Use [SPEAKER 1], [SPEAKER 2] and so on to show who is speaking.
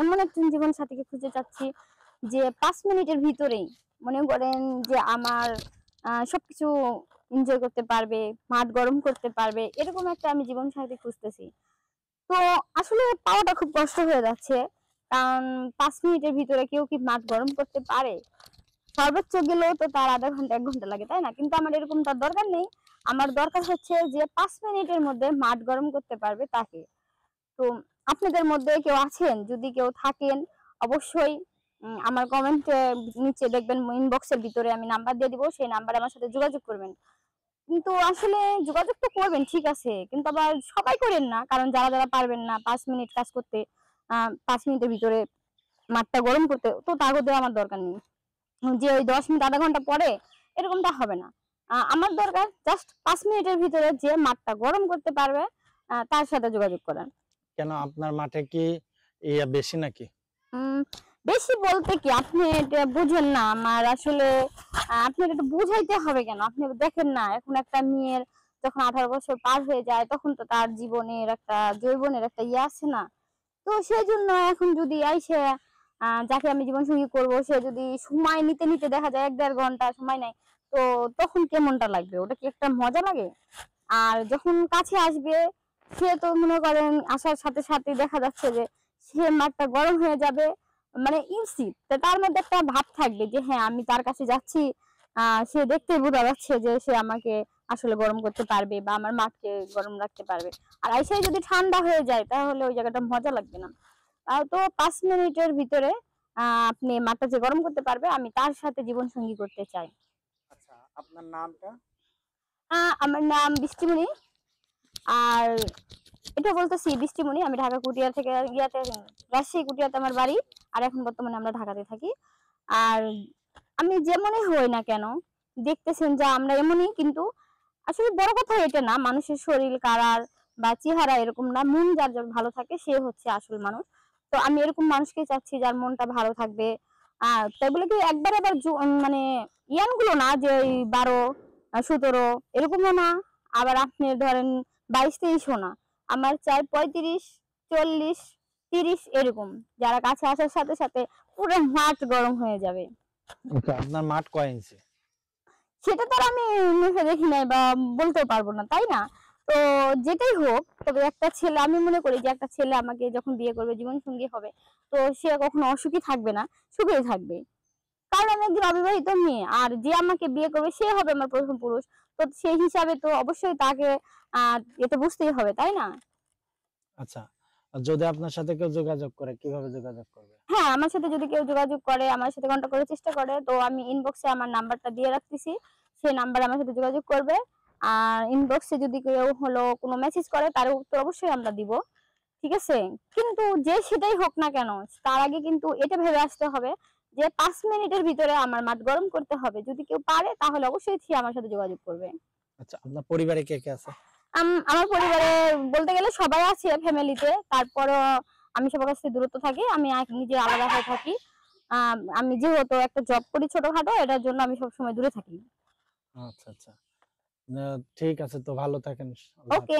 [SPEAKER 1] এমন একজন জীবন সাথীকে খুঁজে চাচ্ছি যে 5 মিনিটের ভিতরেই মনে করেন যে আমার সবকিছু এনজয় করতে পারবে, মাঠ গরম করতে পারবে, এরকম একটা আমি জীবন সাথী খুঁজতেছি। তো আসলে পাওয়াটা খুব কষ্ট হয়ে যাচ্ছে, কারণ 5 মিনিটের ভিতরে কেউ কি মাঠ গরম করতে পারে? সর্বোচ্চ গেলেও তো তার আধা ঘন্টা 1 ঘন্টা লাগে, তাই না? কিন্তু আমার এরকম তার দরকার নেই। আমার দরকার হচ্ছে যে 5 মিনিটের মধ্যে মাঠ গরম করতে পারবে তাকে। তো আপনাদের মধ্যে কেউ আছেন? যদি কেউ থাকেন অবশ্যই আমার কমেন্টে নিচে দেখবেন, ইনবক্সের ভিতরে আমি নাম্বার দিয়ে দিব, সেই নাম্বারে আমার সাথে যোগাযোগ করবেন। কিন্তু আসলে যোগাযোগ তো করবেন, ঠিক আছে, কিন্তু আবার সবাই করেন না, কারণ যারা যারা পারবেন না 5 মিনিট কাজ করতে, 5 মিনিটের ভিতরে মাঠটা গরম করতে, তো তাগদে আমার দরকার নেই যে ওই 10 মিনিট আধা ঘন্টা পরে, এরকমটা হবে না। আমার দরকার জাস্ট 5 মিনিটের ভিতরে যে মাঠটা গরম করতে পারবে তার সাথে যোগাযোগ করেন।
[SPEAKER 2] কেন আপনার মাঠে কি ইয়া বেশি নাকি?
[SPEAKER 1] বেশি বলতে কি, আপনি এটা বুঝেন না আমার আসলে। আপনার একটু বুঝাইতে হবে কেন? আপনি দেখেন না, এখন একটা মেয়ের যখন 18 বছর পার হয়ে যায় তখন তো তার জীবনের একটা যৌবনের একটা ইয়ে আছে না? তো সেই জন্য এখন যদি আইসে যাকে আমি জীবন সঙ্গী করবো, সে যদি সময় নিতে নিতে দেখা যায় 1-1.5 ঘন্টা সময় নেয়, তো তখন কেমনটা লাগবে? ওটা কি একটা মজা লাগে? আর যখন কাছে আসবে, সে তো মনে করেন আসার সাথে সাথে দেখা যাচ্ছে যে সে মাঠটা গরম হয়ে যাবে, মানে ইনসিট তার মধ্যে একটা ভাব থাকবে যে হ্যাঁ আমি তার কাছে যাচ্ছি। সে দেখতে বোঝা যাচ্ছে যে সে আমাকে আসলে গরম করতে পারবে বা আমার মাঠকে গরম রাখতে পারবে। আর আইসাই যদি ঠান্ডা হয়ে যায় তাহলে ওই জায়গাটা মজা লাগবে না। তো 5 মিনিটের ভিতরে আপনি মাঠটা যে গরম করতে পারবে, আমি তার সাথে জীবন সঙ্গী করতে চাই।
[SPEAKER 2] আচ্ছা, আপনার নামটা?
[SPEAKER 1] আমার নাম বৃষ্টিমণি। আর এটা বলতেছি বৃষ্টিমণি, আমি ঢাকা কুটিয়া থেকে ইয়াতে, রাজশাহী কুটিয়াতে আমার বাড়ি। আর এখন বর্তমানে আমরা ঢাকাতে থাকি। আর আমি যেমনই হই না কেন, দেখতেছেন যে আমরা এমনই, কিন্তু আসলে বড় কথা এটা না, মানুষের শরীর কারার বা চেহারা এরকম না, মন যার যার ভালো থাকে সে হচ্ছে আসল মানুষ। তো আমি এরকম মানুষকে চাচ্ছি যার মনটা ভালো থাকবে। তাই বলে কি একবার আবার মানে ইয়ান গুলো না যে ওই 12-17 এরকমও না, আবার আপনি ধরেন 22-23ও না। আমার চাই 35-40-30 এরকম, যারা কাছে আসার সাথে সাথে পুরো মাঠ গরম হয়ে যাবে।
[SPEAKER 2] আপনার মাঠ কয় ইঞ্চি?
[SPEAKER 1] সেটা তো আর আমি মুখে দেখি নাই বা বলতেও পারবো না, তাই না? তো যেটাই হোক, তবে একটা ছেলে, আমি মনে করি যে একটা ছেলে আমাকে যখন বিয়ে করবে, জীবন সঙ্গী হবে, তো সে কখনো অসুখী থাকবে না, সুখেই থাকবে। কারণ আমি একজন অবিবাহিত মেয়ে, আর যে আমাকে বিয়ে করবে সে হবে আমার প্রথম পুরুষ। তো সেই হিসাবে তো অবশ্যই তাকে এটা বুঝতেই হবে, তাই না?
[SPEAKER 2] আচ্ছা, যদি আপনার সাথে কেউ যোগাযোগ করে কিভাবে যোগাযোগ করবে?
[SPEAKER 1] হ্যাঁ, আমার সাথে যদি কেউ যোগাযোগ করে, আমার সাথে কন্টাক্ট করার চেষ্টা করে, তো আমি ইনবক্সে আমার নাম্বারটা দিয়ে রাখতেছি, সেই নাম্বারে আমার সাথে যোগাযোগ করবে। আর ইনবক্সে যদি কেউ হলো কোনো মেসেজ করে, তার উত্তর অবশ্যই আমরা দিব, ঠিক আছে? কিন্তু যে সেটাই হোক না কেন, তার আগে কিন্তু এটা ভেবে আসতে হবে যে 5 মিনিটের ভিতরে আমার মাঠ গরম করতে হবে। যদি কেউ পারে তাহলে অবশ্যই সে আমার সাথে যোগাযোগ করবে।
[SPEAKER 2] আচ্ছা, আপনার পরিবারে কে কে আছে?
[SPEAKER 1] আমার পরিবারে বলতে গেলে সবাই আছে ফ্যামিলিতে, তারপরও আমি সবার কাছ থেকে দূরত্ব থাকি, আমি নিজে আলাদা হয়ে থাকি। আমি যেহেতু একটা জব করি ছোটখাটো, এটার জন্য আমি সবসময় দূরে থাকি।
[SPEAKER 2] আচ্ছা আচ্ছা, ঠিক আছে, তো ভালো থাকেন।
[SPEAKER 1] ওকে।